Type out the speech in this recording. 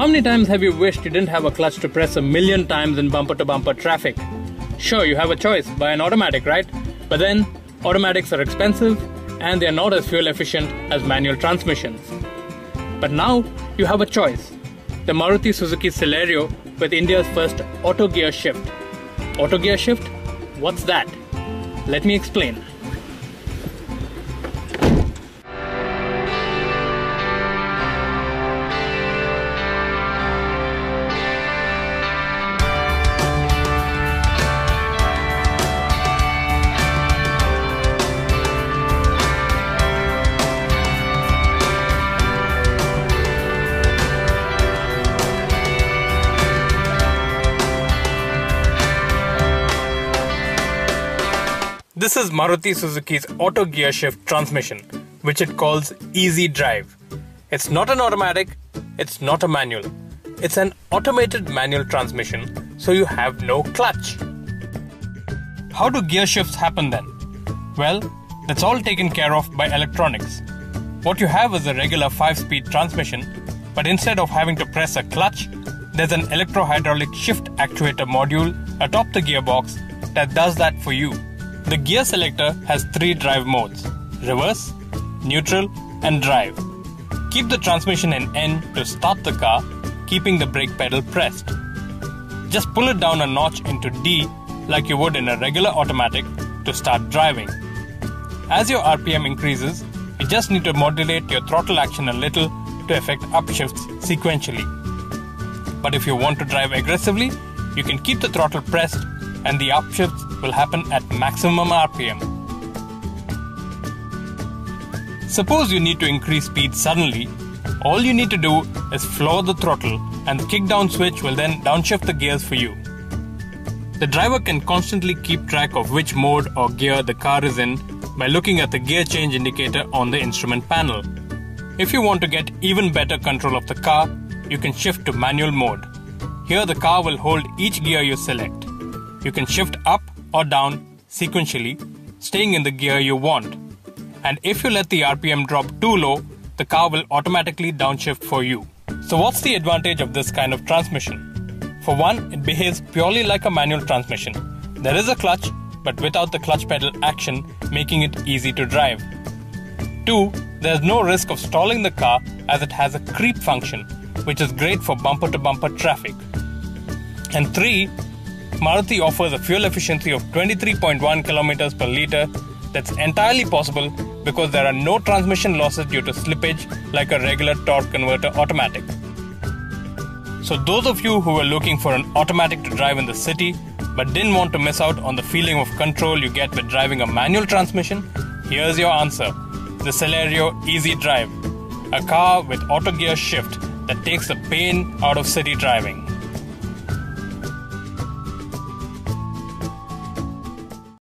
How many times have you wished you didn't have a clutch to press a million times in bumper-to-bumper traffic? Sure, you have a choice, buy an automatic, right? But then, automatics are expensive and they are not as fuel efficient as manual transmissions. But now, you have a choice. The Maruti Suzuki Celerio with India's first auto gear shift. Auto gear shift? What's that? Let me explain. This is Maruti Suzuki's auto gear shift transmission, which it calls Easy Drive. It's not an automatic, it's not a manual. It's an automated manual transmission, so you have no clutch. How do gear shifts happen then? Well, that's all taken care of by electronics. What you have is a regular 5-speed transmission, but instead of having to press a clutch, there's an electro-hydraulic shift actuator module atop the gearbox that does that for you. The gear selector has 3 drive modes: reverse, neutral and drive. Keep the transmission in N to start the car, keeping the brake pedal pressed. Just pull it down a notch into D like you would in a regular automatic to start driving. As your RPM increases, you just need to modulate your throttle action a little to effect upshifts sequentially. But if you want to drive aggressively, you can keep the throttle pressed and the upshifts will happen at maximum RPM. Suppose you need to increase speed suddenly, all you need to do is floor the throttle and the kickdown switch will then downshift the gears for you. The driver can constantly keep track of which mode or gear the car is in by looking at the gear change indicator on the instrument panel. If you want to get even better control of the car, you can shift to manual mode. Here the car will hold each gear you select. You can shift up or down sequentially, staying in the gear you want. And if you let the RPM drop too low, the car will automatically downshift for you. So what's the advantage of this kind of transmission? For one, it behaves purely like a manual transmission. There is a clutch, but without the clutch pedal action, making it easy to drive. 2, there's no risk of stalling the car as it has a creep function, which is great for bumper-to-bumper traffic. And 3, Maruti offers a fuel efficiency of 23.1 km per litre that's entirely possible because there are no transmission losses due to slippage like a regular torque converter automatic. So those of you who were looking for an automatic to drive in the city but didn't want to miss out on the feeling of control you get with driving a manual transmission, here's your answer. The Celerio Easy Drive, a car with auto gear shift that takes the pain out of city driving.